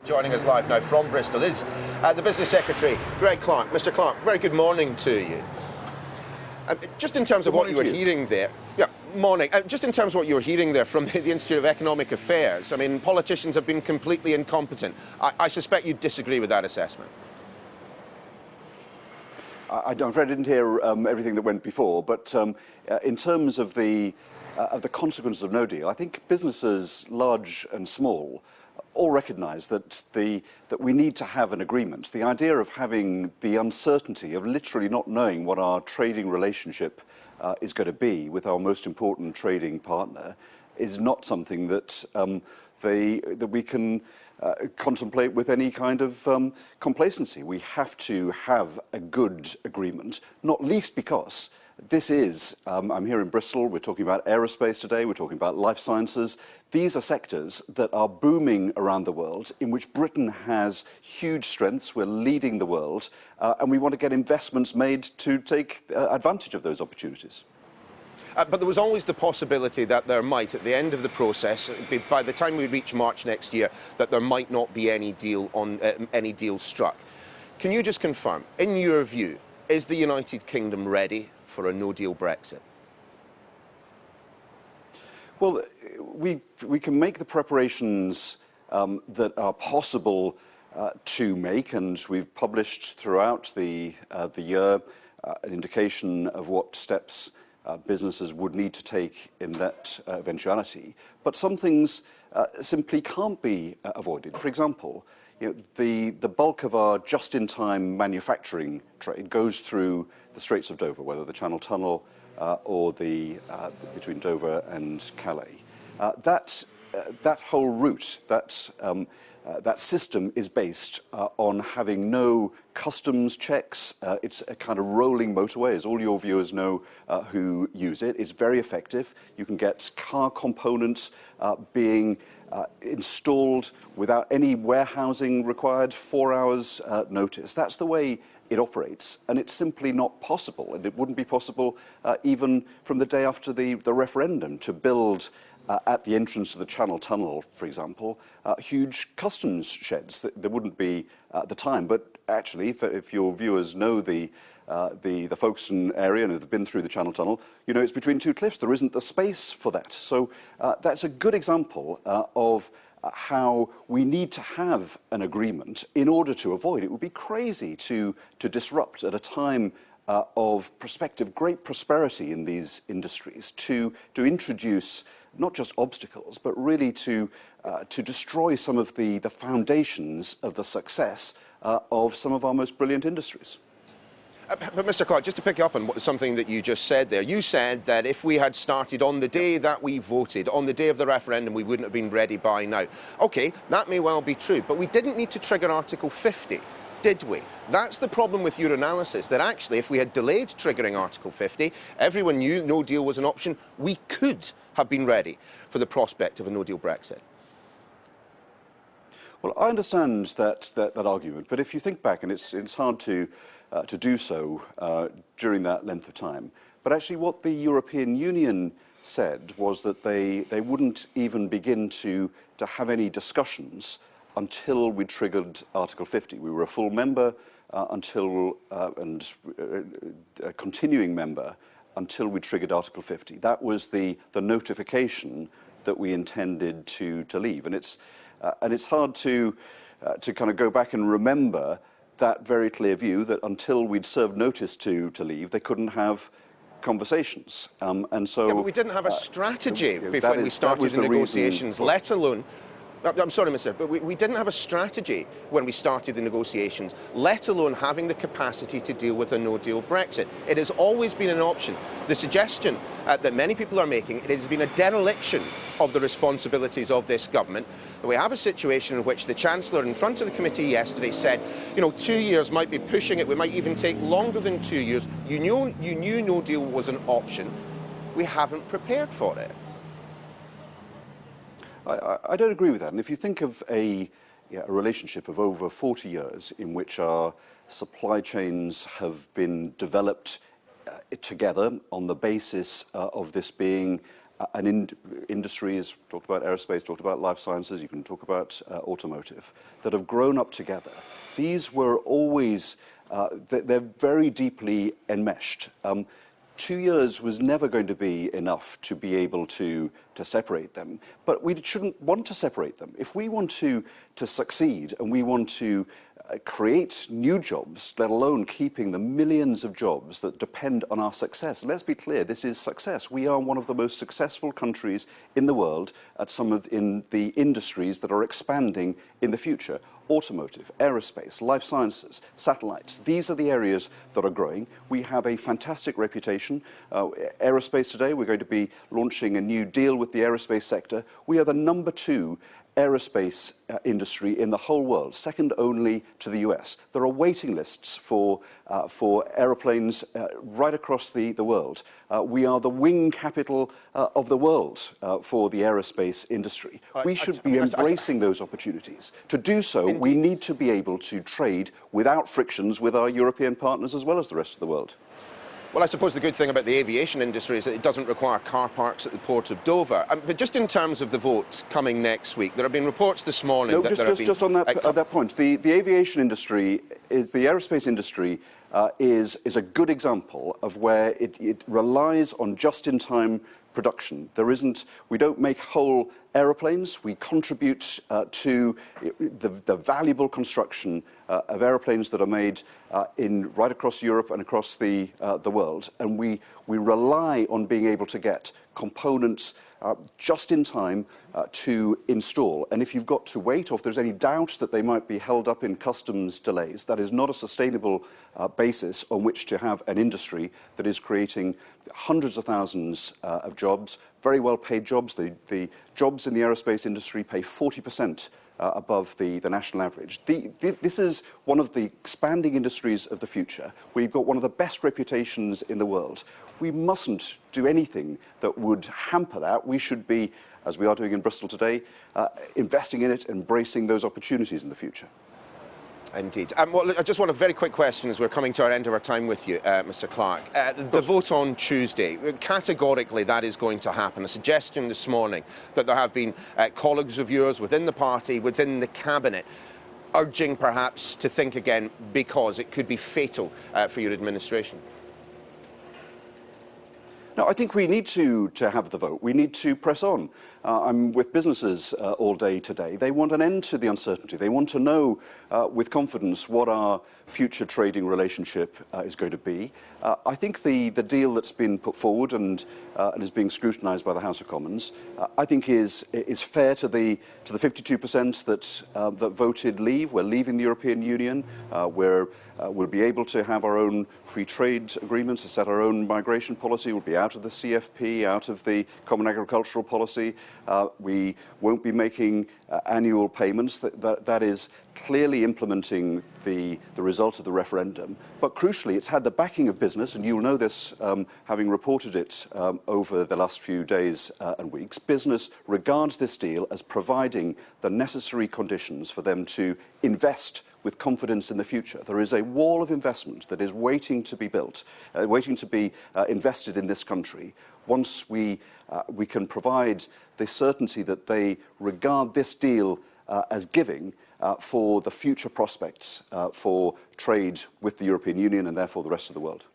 Joining us live now from Bristol is the Business Secretary, Greg Clark. Mr. Clark, very good morning to you. Just in terms of what you were hearing there, morning. Just in terms of what you were hearing there from the Institute of Economic Affairs, I mean, politicians have been completely incompetent. I suspect you'd disagree with that assessment. I'm afraid I didn't hear everything that went before, but in terms of the consequences of no deal, I think businesses, large and small, all recognise that we need to have an agreement. The idea of having the uncertainty of literally not knowing what our trading relationship is going to be with our most important trading partner is not something that that we can contemplate with any kind of complacency. We have to have a good agreement, not least because this is, I'm here in Bristol, we're talking about aerospace today, we're talking about life sciences. These are sectors that are booming around the world, in which Britain has huge strengths. We're leading the world, and we want to get investments made to take advantage of those opportunities. But there was always the possibility that there might, at the end of the process, by the time we reach March next year, that there might not be any deal struck. Can you just confirm, in your view, is the United Kingdom ready for a no-deal Brexit? Well, we can make the preparations that are possible to make, and we've published throughout the year an indication of what steps businesses would need to take in that eventuality. But some things simply can't be avoided. For example, the bulk of our just-in-time manufacturing trade goes through the Straits of Dover, whether the Channel Tunnel or between Dover and Calais. That whole route, that system is based on having no customs checks. It's a kind of rolling motorway, as all your viewers know who use it. It's very effective. You can get car components being installed without any warehousing required, 4 hours notice. That's the way it operates, and it's simply not possible, and it wouldn't be possible even from the day after the referendum to build at the entrance to the Channel Tunnel, for example, huge customs sheds. There wouldn't be at the time, but actually, if your viewers know the Folkestone area and have been through the Channel Tunnel, you know it's between two cliffs. There isn't the space for that. So that's a good example of how we need to have an agreement in order to avoid. It would be crazy to disrupt at a time of prospective great prosperity in these industries, to introduce not just obstacles, but really to destroy some of the foundations of the success of some of our most brilliant industries. But Mr. Clark, just to pick up on something that you just said there, you said that if we had started on the day that we voted, on the day of the referendum, we wouldn't have been ready by now. OK, that may well be true, but we didn't need to trigger Article 50, did we? That's the problem with your analysis, that actually if we had delayed triggering Article 50, everyone knew no deal was an option, we could have been ready for the prospect of a no-deal Brexit. Well, I understand that argument, but if you think back, and it's hard to do so during that length of time, but actually what the European Union said was that they wouldn't even begin to have any discussions until we triggered Article 50. We were a full member until and a continuing member until we triggered Article 50. That was the notification that we intended to leave, and it's hard to kind of go back and remember that very clear view that until we'd served notice to leave, they couldn't have conversations. And so, yeah, but we didn't have a strategy when we started the negotiations, let alone. I'm sorry, Mr. But we didn't have a strategy when we started the negotiations, let alone having the capacity to deal with a no-deal Brexit. It has always been an option. The suggestion that many people are making, it has been a dereliction of the responsibilities of this government. We have a situation in which the Chancellor in front of the committee yesterday said, 2 years might be pushing it, we might even take longer than 2 years. You knew no deal was an option. We haven't prepared for it. I don't agree with that. And if you think of a relationship of over 40 years in which our supply chains have been developed together on the basis of this being industries, talked about aerospace, talked about life sciences, you can talk about automotive, that have grown up together. These were always, they're very deeply enmeshed. 2 years was never going to be enough to be able to separate them, but we shouldn't want to separate them. If we want to succeed and we want to create new jobs, let alone keeping the millions of jobs that depend on our success. Let's be clear, this is success. We are one of the most successful countries in the world at in the industries that are expanding in the future. Automotive, aerospace, life sciences, satellites. These are the areas that are growing. We have a fantastic reputation. Aerospace today, we're going to be launching a new deal with the aerospace sector. We are the #2 aerospace industry in the whole world, second only to the US. There are waiting lists for aeroplanes right across the world. We are the wing capital of the world for the aerospace industry. We should be embracing those opportunities. To do so, we need to be able to trade without frictions with our European partners as well as the rest of the world. Well, I suppose the good thing about the aviation industry is that it doesn't require car parks at the port of Dover. But just in terms of the vote coming next week, there have been reports this morning that just on that point, the aviation industry, the aerospace industry is a good example of where it relies on just-in-time production. We don't make whole aeroplanes. We contribute to the valuable construction of aeroplanes that are made right across Europe and across the world. And we rely on being able to get components just in time to install. And if you've got to wait, or if there's any doubt that they might be held up in customs delays, that is not a sustainable basis on which to have an industry that is creating hundreds of thousands of jobs, very well-paid jobs. The jobs in the aerospace industry pay 40% above the national average. This is one of the expanding industries of the future. We've got one of the best reputations in the world. We mustn't do anything that would hamper that. We should be, as we are doing in Bristol today, investing in it, embracing those opportunities in the future. Indeed. Well, I just want a very quick question as we're coming to our end of our time with you, Mr. Clark. The vote on Tuesday, categorically that is going to happen. A suggestion this morning that there have been colleagues of yours within the party, within the cabinet, urging perhaps to think again because it could be fatal for your administration. No, I think we need to have the vote. We need to press on. I'm with businesses all day today. They want an end to the uncertainty. They want to know with confidence what our future trading relationship is going to be. I think the deal that's been put forward and is being scrutinised by the House of Commons, I think is fair to the 52% that voted leave. We're leaving the European Union. We'll be able to have our own free trade agreements, to set our own migration policy. We'll be out of the CFP, out of the Common Agricultural Policy. We won't be making annual payments. That is clearly implementing the result of the referendum. But crucially, it's had the backing of business, and you'll know this having reported it over the last few days and weeks. Business regards this deal as providing the necessary conditions for them to invest with confidence in the future. There is a wall of investment that is waiting to be built, waiting to be invested in this country. Once we can provide the certainty that they regard this deal as giving for the future prospects for trade with the European Union and therefore the rest of the world.